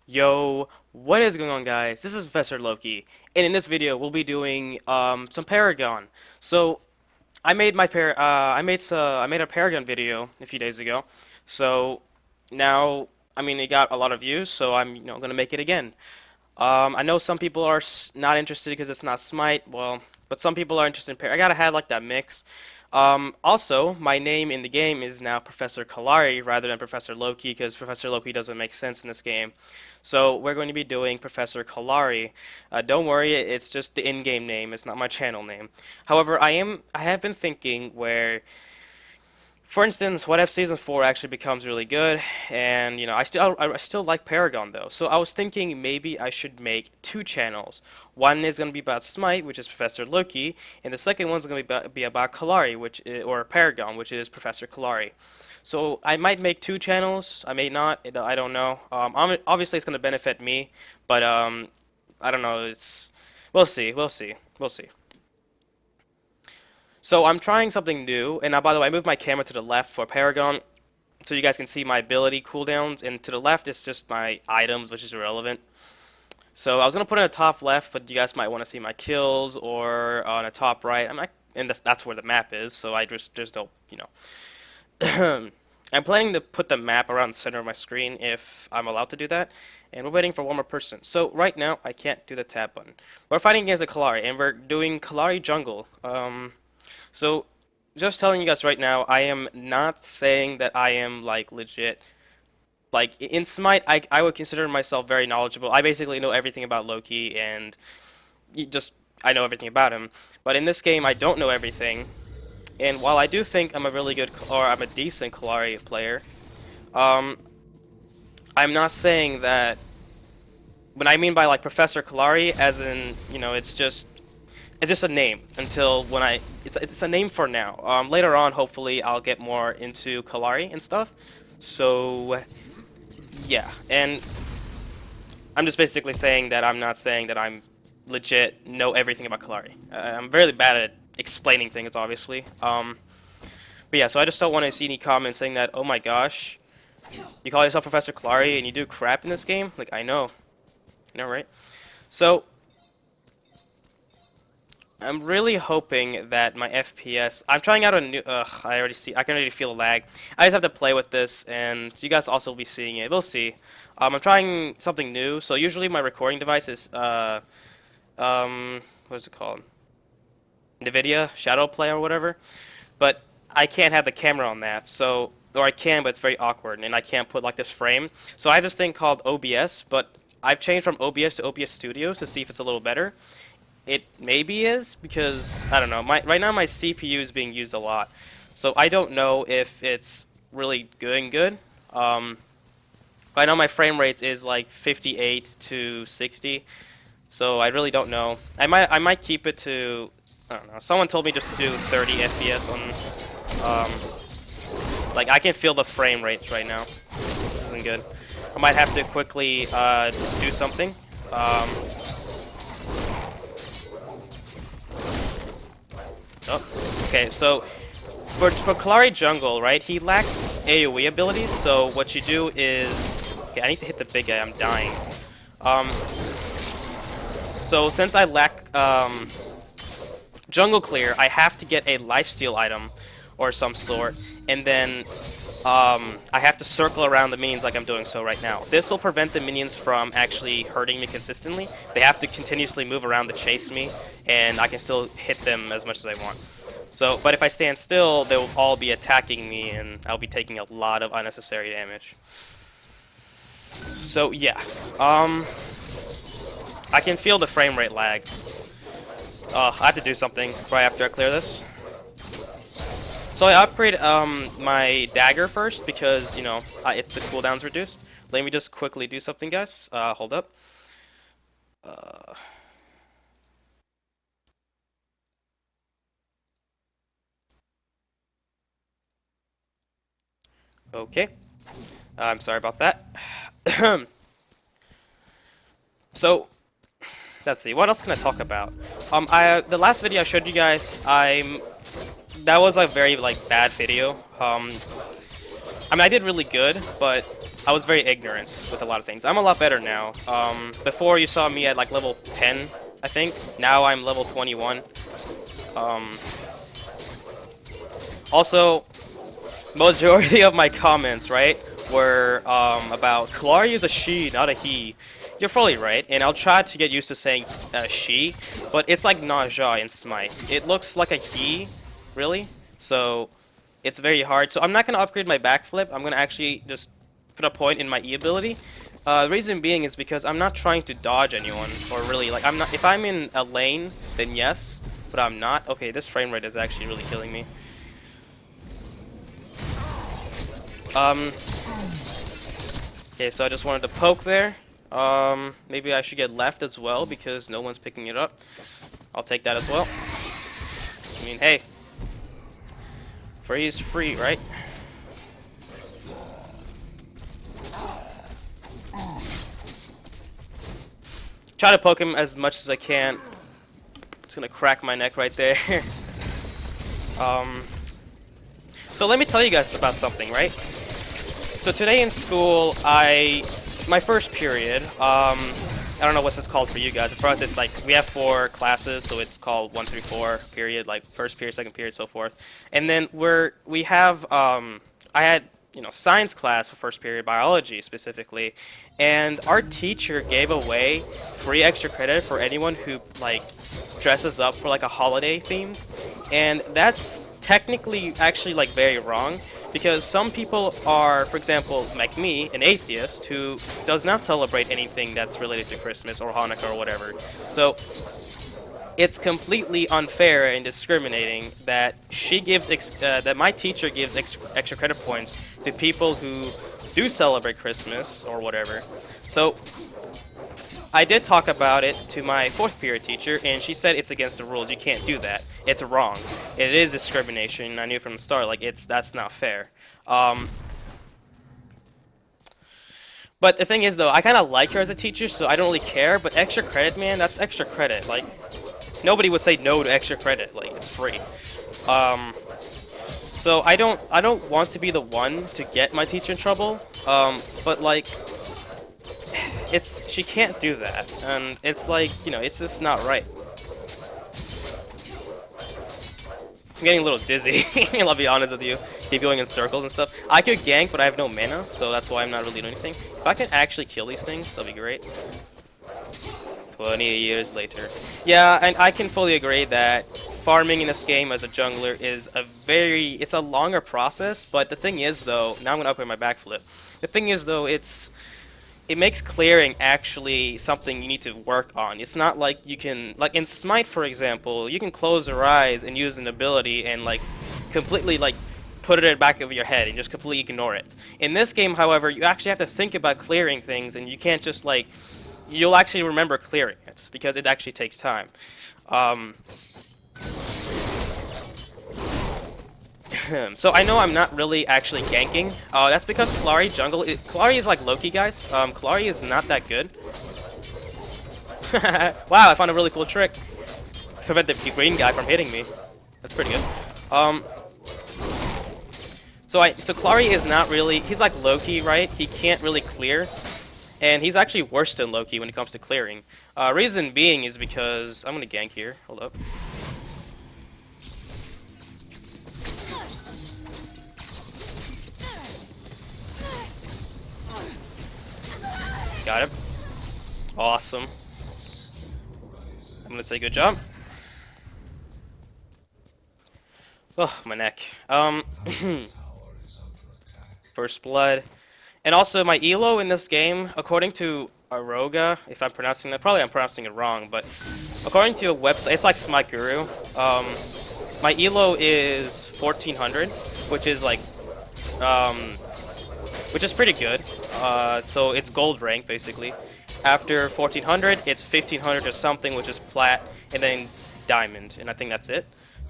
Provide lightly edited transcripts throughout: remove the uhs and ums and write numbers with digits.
Yo, what is going on, guys? This is Professor Loki, and in this video we'll be doing some Paragon. So I made a Paragon video a few days ago. So now it got a lot of views, so I'm gonna make it again. I know some people are not interested because it's not Smite, well, but some people are interested in Paragon. I gotta have like that mix. Also, my name in the game is now Professor Kallari rather than Professor Loki because Professor Loki doesn't make sense in this game. So we're going to be doing Professor Kallari. Don't worry, it's just the in-game name. It's not my channel name. However, I have been thinking where, for instance, what if Season 4 actually becomes really good, and I still like Paragon though. So I was thinking maybe I should make two channels. One is going to be about Smite, which is Professor Loki, and the second one's going to be about Kallari, or Paragon, which is Professor Kallari. So I might make two channels. I may not. I don't know. Obviously, it's going to benefit me, but I don't know. We'll see. We'll see. We'll see. So I'm trying something new, and by the way, I moved my camera to the left for Paragon, so you guys can see my ability cooldowns, and to the left is just my items, which is irrelevant. So I was gonna put it in the top left, but you guys might want to see my kills, or on the top right. I'm not, and that's where the map is. So I just don't, I'm planning to put the map around the center of my screen if I'm allowed to do that. And we're waiting for one more person. So right now I can't do the tab button. We're fighting against a Kallari, and we're doing Kallari jungle. So, just telling you guys right now, I am not saying that I am like legit. Like in Smite, I would consider myself very knowledgeable. I basically know everything about Loki, and just I know everything about him. But in this game, I don't know everything. And while I do think I'm a really good, or I'm a decent Kallari player, um, I'm not saying that. What I mean by like Professor Kallari, as in it's just a name until when it's a name for now. Later on, hopefully, I'll get more into Kallari and stuff. So yeah, and I'm just basically saying that I'm not saying that I'm legit know everything about Kallari. I'm really bad at explaining things, obviously. But yeah, so I just don't want to see any comments saying that, oh my gosh, you call yourself Professor Kallari and you do crap in this game. Like I know, right? So I'm really hoping that my FPS. I'm trying out a new. I already see. I can already feel a lag. I just have to play with this, and you guys also will be seeing it. We'll see. I'm trying something new. So usually my recording device is what is it called? NVIDIA Shadow Play or whatever. But I can't have the camera on that. So or I can, but it's very awkward, and I can't put like this frame. So I have this thing called OBS, but I've changed from OBS to OBS Studios to see if it's a little better. It maybe is because I don't know. Right now my CPU is being used a lot, so I don't know if it's really doing good. I know my frame rate is like 58 to 60, so I really don't know. I might keep it to I don't know. Someone told me just to do 30 FPS on like I can feel the frame rates right now. This isn't good. I might have to quickly do something. Oh, okay, so for Kallari Jungle, right, he lacks AoE abilities, so what you do is... Okay, I need to hit the big guy, I'm dying. Um, so since I lack Jungle Clear, I have to get a lifesteal item or some sort, and then I have to circle around the minions like I'm doing so right now. This will prevent the minions from actually hurting me consistently. They have to continuously move around to chase me, and I can still hit them as much as I want. So, but if I stand still, they'll all be attacking me, and I'll be taking a lot of unnecessary damage. So yeah, I can feel the frame rate lag. I have to do something right after I clear this. So I upgrade my dagger first because it's the cooldown's reduced. Let me just quickly do something, guys. Hold up. Uh, okay. I'm sorry about that. So let's see. What else can I talk about? The last video I showed you guys, that was a very like bad video. I mean, I did really good, but I was very ignorant with a lot of things. I'm a lot better now. Before you saw me at like level 10, I think. Now I'm level 21. Um, Also, majority of my comments, right, were about Kallari is a she, not a he. You're fully right, and I'll try to get used to saying she, but it's like Naja in Smite. It looks like a he, really, so it's very hard. So I'm not going to upgrade my backflip. I'm going to actually just put a point in my E ability. The reason being is because I'm not trying to dodge anyone, or really, like, I'm not. If I'm in a lane, then yes, but I'm not. Okay, this frame rate is actually really killing me. Okay, so I just wanted to poke there. Maybe I should get left as well because no one's picking it up. I'll take that as well. I mean, hey, free is free, right? Try to poke him as much as I can. It's gonna crack my neck right there. So let me tell you guys about something, right? So today in school, my first period, I don't know what it's called for you guys. For us, it's like, we have 4 classes, so it's called 1 through 4 period, like first period, second period, so forth. And then we have, I had, science class for first period, biology specifically, and our teacher gave away free extra credit for anyone who, like, dresses up for, like, a holiday theme. And that's technically actually, like, very wrong. Because some people are, for example, like me, an atheist who does not celebrate anything that's related to Christmas or Hanukkah or whatever. So it's completely unfair and discriminating that that my teacher gives extra credit points to people who do celebrate Christmas or whatever. So I did talk about it to my 4th period teacher, and she said it's against the rules. You can't do that. It's wrong. It is discrimination. I knew from the start, like, that's not fair. But the thing is, though, I kind of like her as a teacher, so I don't really care. But extra credit, man, that's extra credit. Like, nobody would say no to extra credit. Like, it's free. So I don't want to be the one to get my teacher in trouble. But like, she can't do that, and it's like, it's just not right. I'm getting a little dizzy, I'll be honest with you. Keep going in circles and stuff. I could gank, but I have no mana, so that's why I'm not really doing anything. If I can actually kill these things, that'll be great. 20 years later. Yeah, and I can fully agree that farming in this game as a jungler is it's a longer process, but the thing is, though, now I'm going to upgrade my backflip. The thing is, though, it makes clearing actually something you need to work on. It's not like you can, like in Smite, for example, you can close your eyes and use an ability and like completely like put it in the back of your head and just completely ignore it. In this game, however, you actually have to think about clearing things, and you can't just like, you'll actually remember clearing it because it actually takes time. So I know I'm not really actually ganking. That's because Kallari is like Loki, guys. Kallari is not that good. Wow, I found a really cool trick. Prevent the green guy from hitting me. That's pretty good. So Kallari is not really, he's like Loki, right? He can't really clear. And he's actually worse than Loki when it comes to clearing. Reason being is because, I'm gonna gank here, hold up. Got him. Awesome. I'm gonna say good job. Oh, my neck. First blood. And also my elo in this game, according to Aroga, if I'm pronouncing that, probably I'm pronouncing it wrong, but according to a website, it's like Smite Guru, my elo is 1400, which is like, which is pretty good. So it's gold rank basically. After 1400, it's 1500 or something, which is plat, and then diamond, and I think that's it.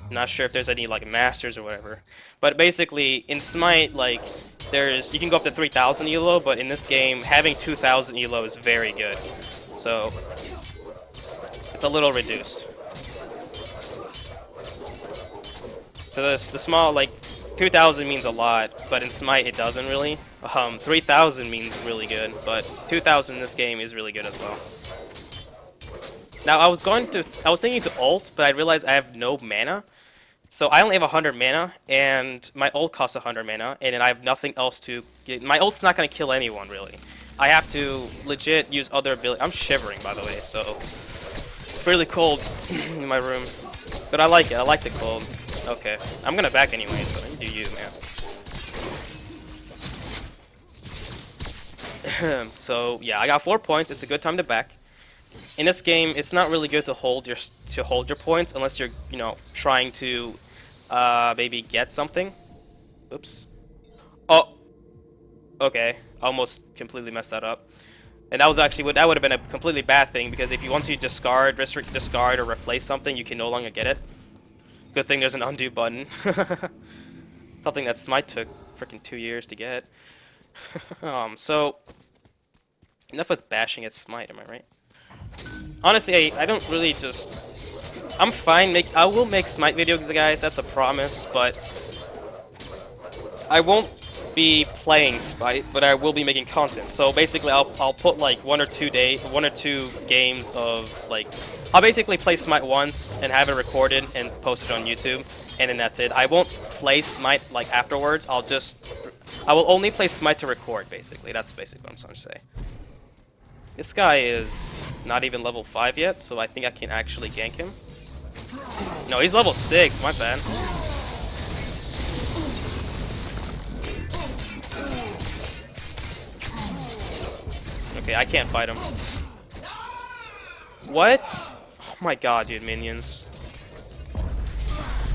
I'm not sure if there's any like masters or whatever. But basically, in Smite, like, you can go up to 3000 elo, but in this game, having 2000 elo is very good. So it's a little reduced. So the small, like, 2000 means a lot, but in Smite it doesn't really. 3,000 means really good, but 2,000 in this game is really good as well. Now I was thinking to ult, but I realized I have no mana. So I only have 100 mana, and my ult costs 100 mana, and then I have nothing else to get. My ult's not gonna kill anyone, really. I have to legit use other abilities. I'm shivering, by the way, so it's really cold in my room. But I like it. I like the cold. Okay. I'm gonna back anyway, so you do you, man. So, yeah, I got 4 points. It's a good time to back. In this game, it's not really good to hold your points unless you're, you know, trying to maybe get something. Oops. Oh. Okay. Almost completely messed that up. And that was actually that would have been a completely bad thing, because if you once you discard or replace something, you can no longer get it. Good thing there's an undo button. Something that Smite took freaking 2 years to get. So enough with bashing at Smite, am I right? Honestly, I don't really just... I'm fine. I will make Smite videos, guys. That's a promise. But I won't be playing Smite, but I will be making content. So basically, I'll put like 1 or 2 games of like... I'll basically play Smite once and have it recorded and post it on YouTube, and then that's it. I won't play Smite like afterwards. I will only play Smite to record. Basically, that's basically what I'm trying to say. This guy is not even level 5 yet, so I think I can actually gank him. No, he's level 6, my bad. Okay, I can't fight him. What? Oh my god, dude, minions.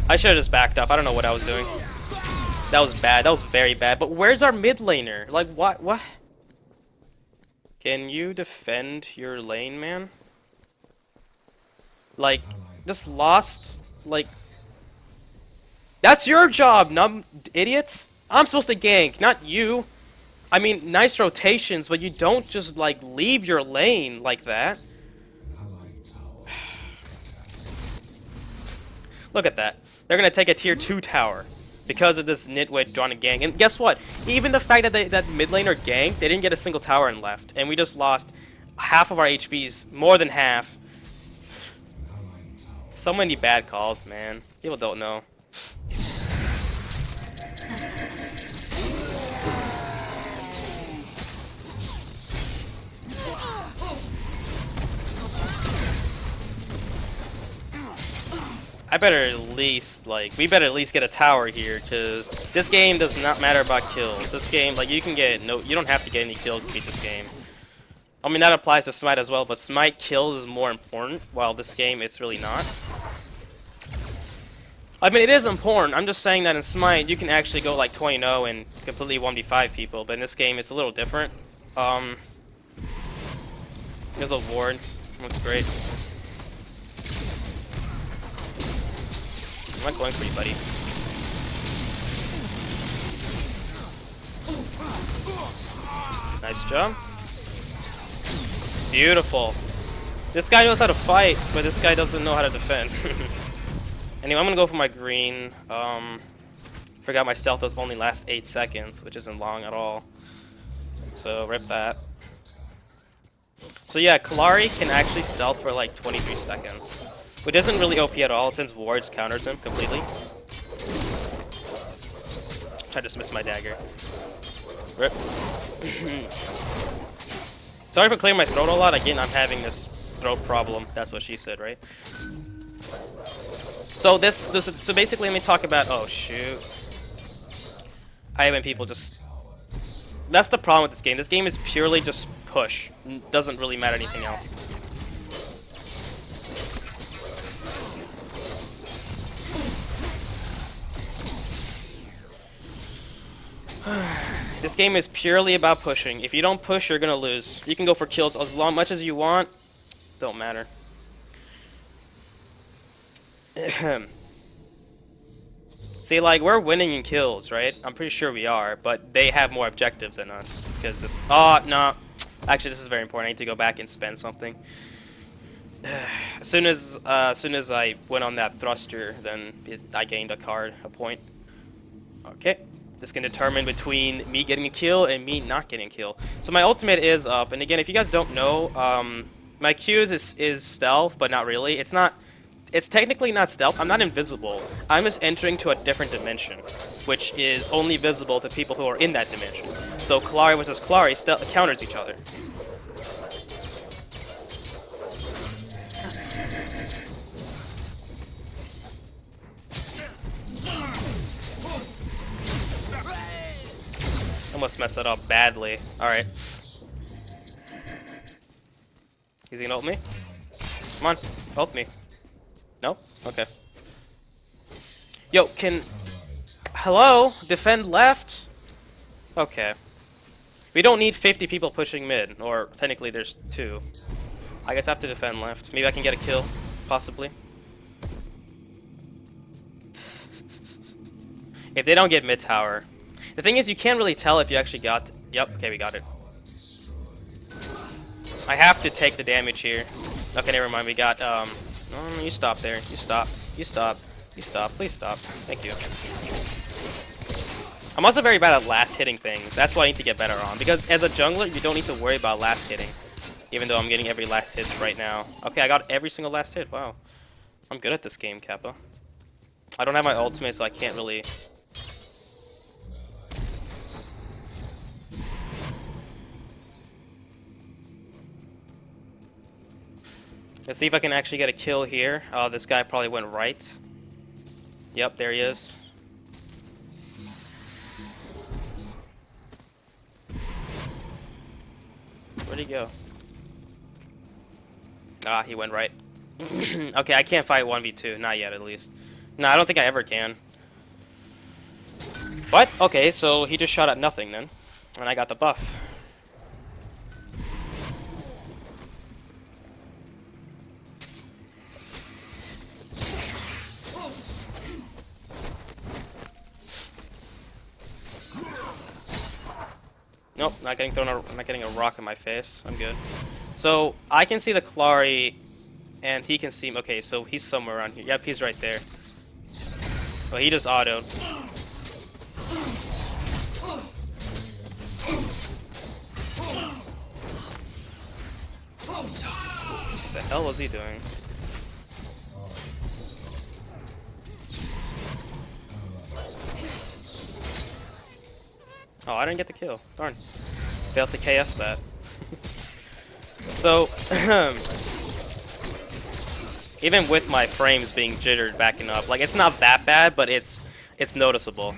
I should have just backed up. I don't know what I was doing. That was bad. That was very bad. But where's our mid laner? Like, what? What? Can you defend your lane, man? Like, just lost, like... That's your job, numb idiots! I'm supposed to gank, not you! I mean, nice rotations, but you don't just, like, leave your lane like that. Look at that. They're gonna take a tier 2 tower because of this nitwit trying to gank. And guess what? Even the fact that that mid laner ganked, they didn't get a single tower and left. And we just lost half of our HPs, more than half. So many bad calls, man. People don't know. I better at least, like, we better at least get a tower here, because this game does not matter about kills. This game, like, you don't have to get any kills to beat this game. I mean, that applies to Smite as well, but Smite kills is more important, while this game, it's really not. I mean, it is important. I'm just saying that in Smite, you can actually go, like, 20-0 and completely 1v5 people, but in this game, it's a little different. There's a ward. That's great. I'm not going for you, buddy. Nice job. Beautiful. This guy knows how to fight, but this guy doesn't know how to defend. Anyway, I'm gonna go for my green. Forgot my stealth does only last 8 seconds, which isn't long at all. So, rip that. So yeah, Kallari can actually stealth for like 23 seconds. Which isn't really OP at all, since wards counters him completely. I just missed my dagger. Rip. Sorry for clearing my throat a lot. Again, I'm having this throat problem. That's what she said, right? So so basically, let me talk about. Oh shoot! I haven't people just. That's the problem with this game. This game is purely just push. Doesn't really matter anything else. This game is purely about pushing. If you don't push, you're gonna lose. You can go for kills as much as you want. Don't matter. See, like, we're winning in kills, right? I'm pretty sure we are, but they have more objectives than us. Because it's... Oh, no. Actually, this is very important. I need to go back and spend something. As soon as I went on that thruster, then I gained a point. Okay. This can determine between me getting a kill and me not getting a kill. So my ultimate is up, and again, if you guys don't know, my Q's is stealth, but not really. It's not. It's technically not stealth. I'm not invisible. I'm just entering to a different dimension, which is only visible to people who are in that dimension. So Kallari versus Kallari counters each other. Almost messed that up badly. Alright. Is he gonna ult me? Come on, ult me. No? Okay. Yo, can... Hello? Defend left? Okay. We don't need 50 people pushing mid, or technically there's 2. I guess I have to defend left. Maybe I can get a kill, possibly. If they don't get mid tower. The thing is, you can't really tell if you actually got... Yep, okay, we got it. I have to take the damage here. Okay, never mind, we got, No, you stop there. You stop. You stop. You stop. Please stop. Thank you. I'm also very bad at last hitting things. That's what I need to get better on. Because as a jungler, you don't need to worry about last hitting. Even though I'm getting every last hit right now. Okay, I got every single last hit. Wow. I'm good at this game, Kappa. I don't have my ultimate, so I can't really... Let's see if I can actually get a kill here. Oh, this guy probably went right. Yep, there he is. Where'd he go? Ah, he went right. Okay, I can't fight 1v2. Not yet, at least. No, I don't think I ever can. But, okay, so he just shot at nothing then. And I got the buff. Nope, not getting a rock in my face. I'm good. So I can see the Kallari, and he can see. Okay, so he's somewhere around here. Yep, he's right there. Well, he just autoed. What the hell was he doing? Oh, I didn't get the kill. Darn. Failed to KS that. So, even with my frames being jittered backing up, like, it's not that bad, but it's noticeable.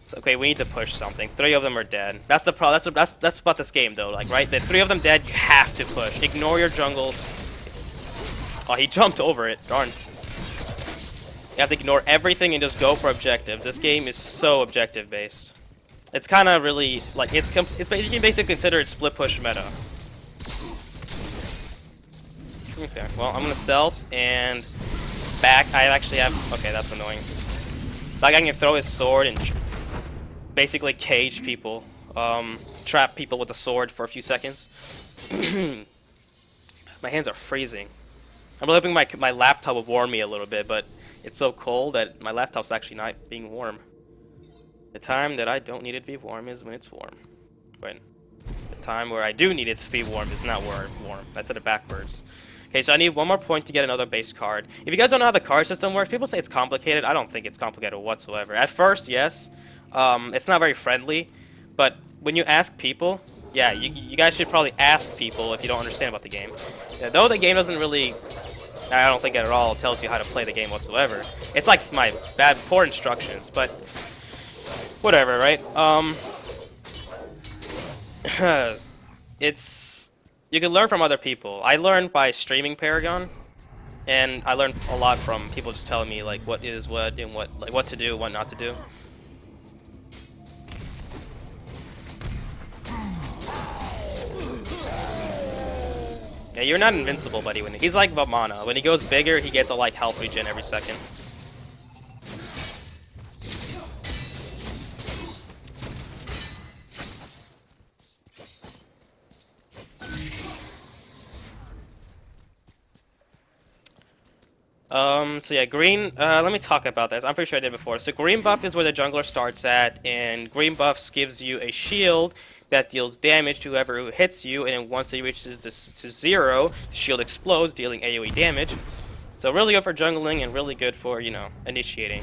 So, okay, we need to push something. 3 of them are dead. That's the problem. That's about this game, though. Like, right? The 3 of them dead, you have to push. Ignore your jungle. Oh, he jumped over it. Darn. You have to ignore everything and just go for objectives. This game is so objective-based. It's kind of really, like, it's basically considered split push meta. Okay, well, I'm gonna stealth and back. I actually have, okay, that's annoying. Like, I can throw his sword and basically cage people, trap people with a sword for a few seconds. My hands are freezing. I'm really hoping my laptop will warm me a little bit, but it's so cold that my laptop's actually not being warm. The time that I don't need it to be warm is when it's warm. When the time where I do need it to be warm is not warm. I said it backwards. Okay, so I need 1 more point to get another base card. If you guys don't know how the card system works, people say it's complicated. I don't think it's complicated whatsoever. At first, yes. It's not very friendly. But when you ask people, yeah, you guys should probably ask people if you don't understand about the game. Yeah, though the game doesn't really... I don't think it at all tells you how to play the game whatsoever. It's like my poor instructions, but... Whatever, right? You can learn from other people. I learned by streaming Paragon, and I learned a lot from people just telling me like what is what and what to do, what not to do. Yeah, you're not invincible, buddy. When he's like Vamana. When he goes bigger, he gets a like health regen every second. So yeah, green, let me talk about this. I'm pretty sure I did before. So green buff is where the jungler starts at, and green buffs gives you a shield that deals damage to whoever who hits you, and then once it reaches this to zero, the shield explodes, dealing AoE damage. So really good for jungling and really good for, initiating.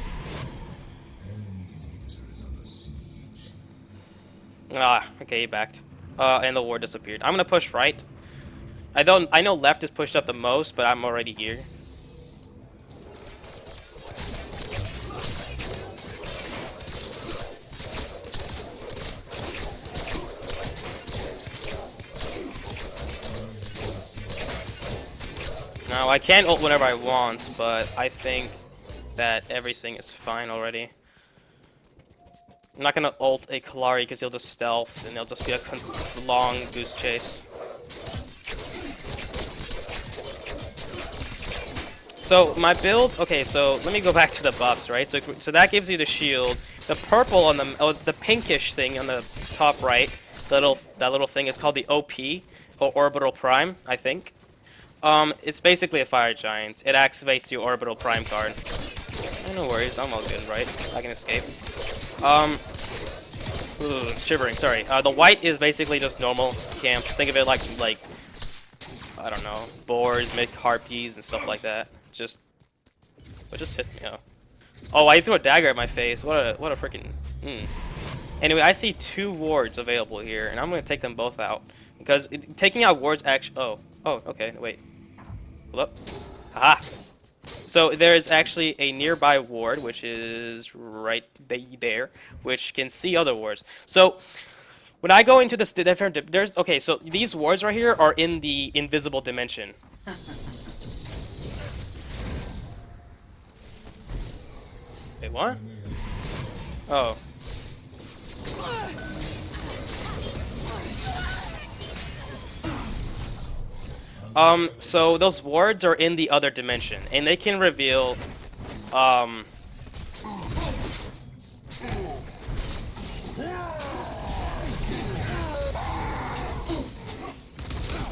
Ah, okay, he backed. And the ward disappeared. I'm gonna push right. I know left is pushed up the most, but I'm already here. Now, I can ult whenever I want, but I think that everything is fine already. I'm not gonna ult a Kallari because he'll just stealth and it'll just be a long goose chase. So my build, okay, so let me go back to the buffs, right? So that gives you the shield. The purple on the pinkish thing on the top right, that little thing is called the OP, or Orbital Prime, I think. It's basically a fire giant. It activates your Orbital Prime card. No worries, I'm all good, right? I can escape. Shivering, sorry. The white is basically just normal camps. Think of it like I don't know, boars, mid harpies, and stuff like that. What just hit me? Oh, I threw a dagger at my face. What a freaking. Anyway, I see two wards available here, and I'm gonna take them both out because taking out wards actually. Oh, okay. Wait. Hold up. Haha. So there's actually a nearby ward, which is right there, which can see other wards. So when I go into this different, there's okay. So these wards right here are in the invisible dimension. Wait, what? Oh. So those wards are in the other dimension, and they can reveal,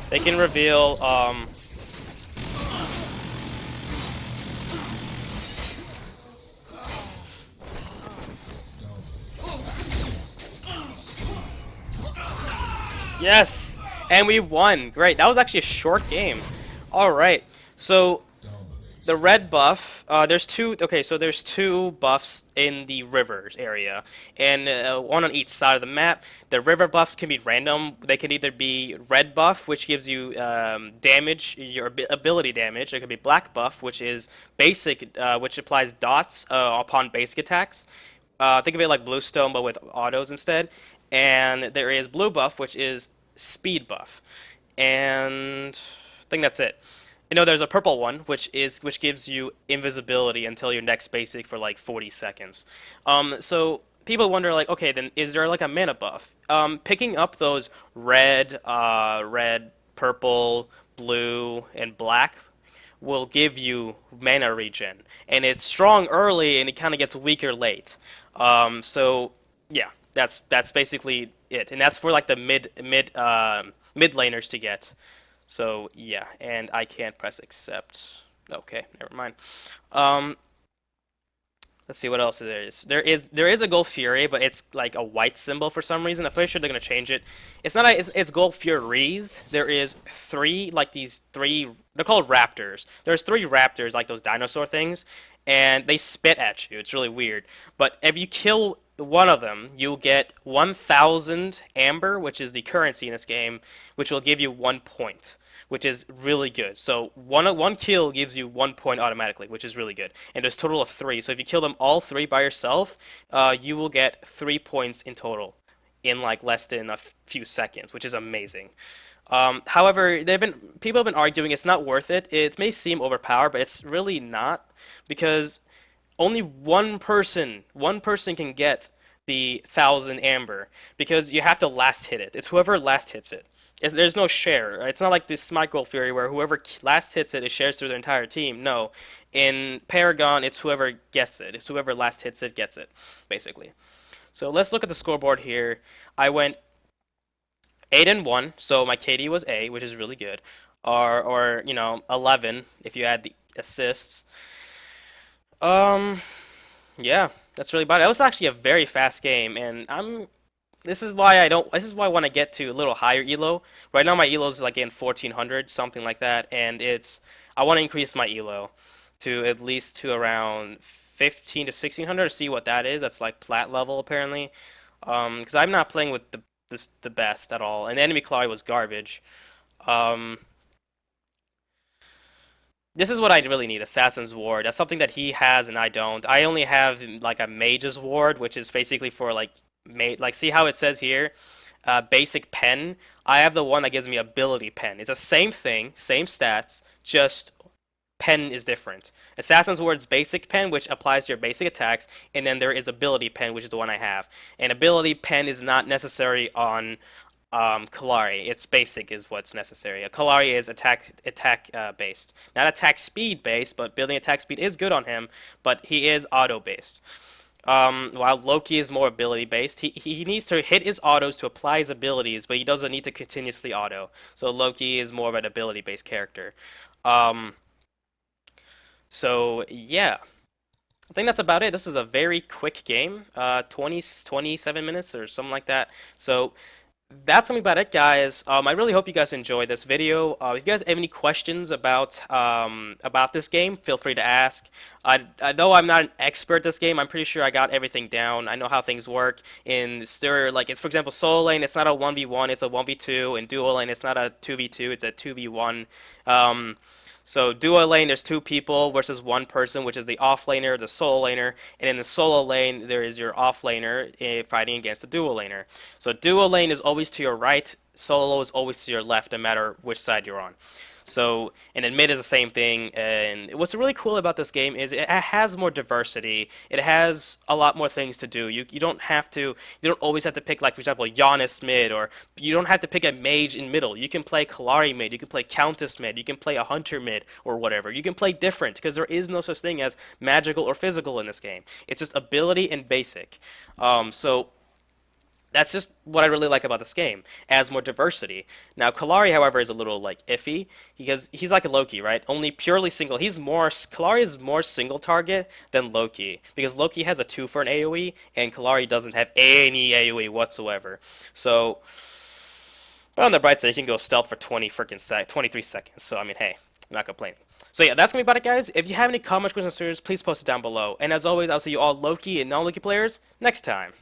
they can reveal, yes! And we won! Great, that was actually a short game. Alright, so the red buff, there's two, okay, so there's two buffs in the rivers area, and one on each side of the map. The river buffs can be random. They can either be red buff, which gives you damage, your ability damage. It could be black buff, which is basic, which applies dots upon basic attacks. Think of it like Bluestone, but with autos instead. And there is blue buff, which is speed buff. And I think that's it. There's a purple one, which gives you invisibility until your next basic for like 40 seconds. So people wonder like, okay, then is there like a mana buff? Picking up those red, purple, blue, and black will give you mana regen, and it's strong early and it kind of gets weaker late. So yeah, that's basically it, and that's for like the mid laners to get. So yeah, and I can't press accept. Okay, never mind. Um, let's see what else there is. There is a Gold Fury, but it's like a white symbol for some reason. I'm pretty sure they're gonna change it. It's not it's Gold Furies. There is three like these three. They're called raptors. There's three raptors like those dinosaur things, and they spit at you. It's really weird. But if you kill one of them, you'll get 1,000 amber, which is the currency in this game, which will give you 1 point, which is really good. So one kill gives you 1 point automatically, which is really good. And there's a total of three. So if you kill them all three by yourself, you will get 3 points in total in like less than a few seconds, which is amazing. However, people have been arguing it's not worth it. It may seem overpowered, but it's really not because only one person can get the 1,000 amber because you have to last hit it. It's whoever last hits it. There's no share. Right? It's not like this Smite Gold Fury where whoever last hits it, it shares through their entire team. No, in Paragon, it's whoever gets it. It's whoever last hits it gets it, basically. So let's look at the scoreboard here. I went 8 and 1, so my KD was A, which is really good. Or 11 if you add the assists. Um, yeah, that's really about it. It was actually a very fast game, and this is why I don't. This is why I want to get to a little higher elo. Right now, my elo is like in 1400, something like that, and I want to increase my elo to at least to around 15 to 1600 to see what that is. That's like plat level apparently. Because I'm not playing with the best at all, and the enemy Kallari was garbage. Um, this is what I really need, Assassin's Ward. That's something that he has and I don't. I only have like a Mage's Ward, which is basically for like like see how it says here, basic pen. I have the one that gives me ability pen. It's the same thing, same stats, just pen is different. Assassin's Ward's basic pen, which applies to your basic attacks, and then there is ability pen, which is the one I have. And ability pen is not necessary on Kallari. It's basic is what's necessary. A Kallari is attack based, not attack speed based, but building attack speed is good on him. But he is auto based. While Loki is more ability based, he needs to hit his autos to apply his abilities, but he doesn't need to continuously auto. So Loki is more of an ability based character. Um, so yeah, I think that's about it. This is a very quick game, 27 minutes or something like that. So that's gonna be about it, guys. I really hope you guys enjoyed this video. If you guys have any questions about this game, feel free to ask. I know I'm not an expert at this game. I'm pretty sure I got everything down. I know how things work. In there, like it's for example, solo lane, it's not a 1v1, it's a 1v2. In duo lane, it's not a 2v2, it's a 2v1. Um, so duo lane, there's two people versus one person, which is the off laner, the solo laner, and in the solo lane, there is your off laner fighting against the duo laner. So duo lane is always to your right, solo is always to your left, no matter which side you're on. So, and then mid is the same thing. And what's really cool about this game is it has more diversity. It has a lot more things to do. You don't have to, you don't always have to pick, like, for example, Giannis mid, or you don't have to pick a mage in middle. You can play Kallari mid, you can play Countess mid, you can play a Hunter mid, or whatever. You can play different, because there is no such thing as magical or physical in this game. It's just ability and basic. So that's just what I really like about this game. Adds more diversity. Now, Kallari, however, is a little like iffy because he's like a Loki, right? Only purely single. Kallari is more single target than Loki because Loki has a 2 for an AoE and Kallari doesn't have any AoE whatsoever. So, but on the bright side, he can go stealth for 23 seconds. So I mean, hey, I'm not complaining. So yeah, that's gonna be about it, guys. If you have any comments, questions, concerns, please post it down below. And as always, I'll see you all Loki and non-Loki players next time.